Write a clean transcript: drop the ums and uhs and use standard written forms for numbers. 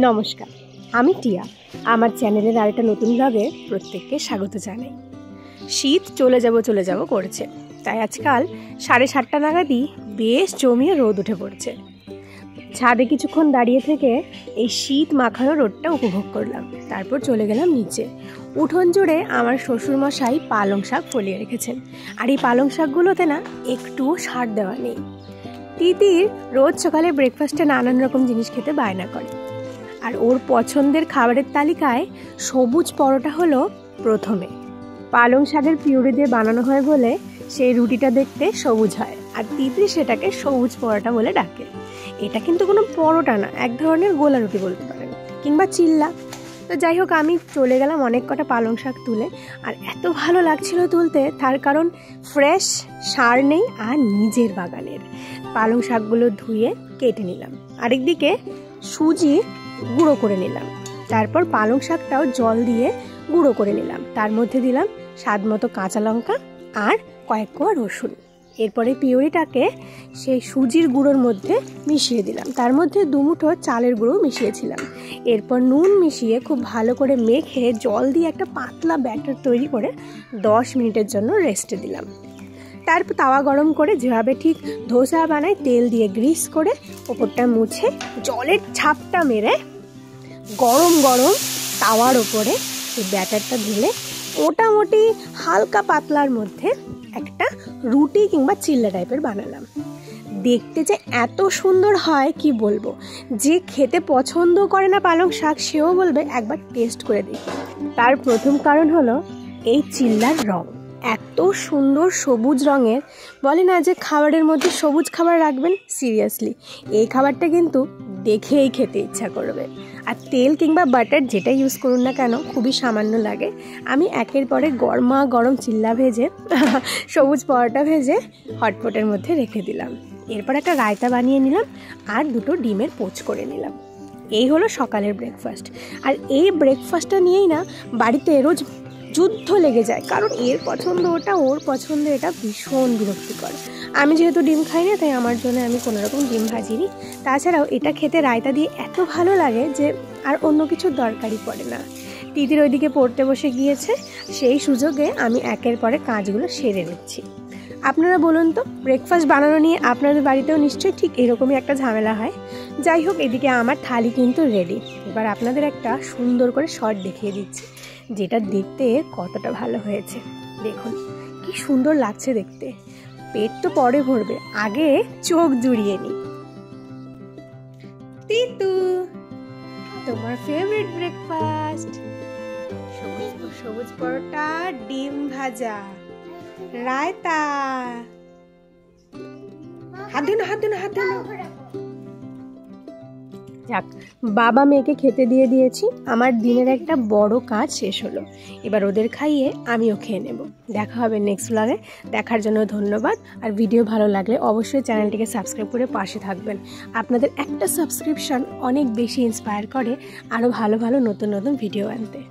নমস্কার, আমি টিয়া। আমার চ্যানেলের আরেকটা নতুন ব্লগে প্রত্যেককে স্বাগত জানাই। শীত চলে যাব করছে, তাই আজকাল 7:30 নাগাদই বেশ জমিয়ে রোদ উঠে পড়ছে। ছাদে কিছুক্ষণ দাঁড়িয়ে থেকে এই শীত মাখানো রোদটা উপভোগ করলাম। তারপর চলে গেলাম নিচে। উঠোন জুড়ে আমার শ্বশুরমশাই পালং শাক ফলিয়ে রেখেছেন, আর এই পালং শাকগুলোতে না একটুও সার দেওয়া নেই। তিতির রোজ সকালে ব্রেকফাস্টে নানান রকম জিনিস খেতে বায়না করে, আর ওর পছন্দের খাবারের তালিকায় সবুজ পরোটা হলো প্রথমে। পালং শাকের পিউরি দিয়ে বানানো হয় বলে সেই রুটিটা দেখতে সবুজ হয়, আর তিতির সেটাকে সবুজ পরোটা বলে ডাকে। এটা কিন্তু কোনো পরোটা না, এক ধরনের গোলা রুটি বলতে পারেন, কিংবা চিল্লা। তো যাই হোক, আমি চলে গেলাম অনেক কটা পালং শাক তুলে। আর এত ভালো লাগছিল তুলতে, তার কারণ ফ্রেশ, সার নেই, আর নিজের বাগানের। পালং শাকগুলো ধুয়ে কেটে নিলাম, আরেকদিকে সুজি গুঁড়ো করে নিলাম। তারপর পালং শাকটাও জল দিয়ে গুঁড়ো করে নিলাম। তার মধ্যে দিলাম স্বাদ মতো কাঁচা লঙ্কা আর কয়েক কোয়া রসুন। এরপরে পিউরিটাকে সেই সুজির গুঁড়োর মধ্যে মিশিয়ে দিলাম। তার মধ্যে 2 মুঠো চালের গুঁড়ো মিশিয়েছিলাম। এরপর নুন মিশিয়ে খুব ভালো করে মেখে জল দিয়ে একটা পাতলা ব্যাটার তৈরি করে 10 মিনিটের জন্য রেস্টে দিলাম। তারপর তাওয়া গরম করে যেভাবে ঠিক ধোসা বানায়, তেল দিয়ে গ্রিস করে ওপরটা মুছে জলের ছাপটা মেরে গরম গরম তাওয়ার ওপরে এই ব্যাটারটা ঢেলে মোটামুটি হালকা পাতলার মধ্যে একটা রুটি কিংবা চিল্লা টাইপের বানালাম। দেখতে যে এত সুন্দর হয় কি বলবো। যে খেতে পছন্দ করে না পালং শাক, সেও বলবে একবার টেস্ট করে দেখি। তার প্রথম কারণ হলো এই চিল্লার রং এত সুন্দর সবুজ রঙের। বলে না যে খাবারের মধ্যে সবুজ খাবার রাখবেন, সিরিয়াসলি এই খাবারটা কিন্তু দেখেই খেতে ইচ্ছা করবে। আর তেল কিংবা বাটার যেটা ইউজ করুন না কেন, খুবই সামান্য লাগে। আমি একের পরে গরমা গরম চিল্লা ভেজে সবুজ পরোটা ভেজে হটপটের মধ্যে রেখে দিলাম। এরপর একটা রায়তা বানিয়ে নিলাম আর 2টো ডিমের পোচ করে নিলাম। এই হলো সকালের ব্রেকফাস্ট। আর এই ব্রেকফাস্টটা নিয়েই না বাড়িতে রোজ যুদ্ধ লেগে যায়, কারণ এর পছন্দ ওটা, ওর পছন্দ এটা। ভীষণ বিরক্তিকর। আমি যেহেতু ডিম খাই না, তাই আমার জন্য আমি কোনো রকম ডিম ভাজিনি। তাছাড়াও এটা খেতে রায়তা দিয়ে এত ভালো লাগে যে আর অন্য কিছুর দরকারই পড়ে না। দিদির ওইদিকে পড়তে বসে গিয়েছে, সেই সুযোগে আমি একের পরে কাজগুলো সেরে নিচ্ছি। আপনারা বলুন তো, ব্রেকফাস্ট বানানো নিয়ে আপনাদের বাড়িতেও নিশ্চয়ই ঠিক এরকমই একটা ঝামেলা হয়। যাই হোক, এদিকে আমার থালি কিন্তু রেডি। এবার আপনাদের একটা সুন্দর করে শট দেখিয়ে দিচ্ছি, যেটা দেখতে কতটা ভালো হয়েছে। দেখুন কি সুন্দর লাগছে দেখতে। পেট তো পরে ভরবে, আগে চোখ জুড়িয়ে নি। তিতু, তোমার ফেভারিট ব্রেকফাস্ট সবুজ পরোটা, ডিম ভাজা, রায়তা। হাত ধুনো। যাক, বাবা মেয়েকে খেতে দিয়ে দিয়েছি। আমার দিনের একটা বড় কাজ শেষ হলো। এবার ওদের খাইয়ে আমিও খেয়ে নেব। দেখা হবে নেক্সট ব্লগে। দেখার জন্য ধন্যবাদ। আর ভিডিও ভালো লাগলে অবশ্যই চ্যানেলটিকে সাবস্ক্রাইব করে পাশে থাকবেন। আপনাদের একটা সাবস্ক্রিপশন অনেক বেশি ইন্সপায়ার করে আরও ভালো নতুন ভিডিও আনতে।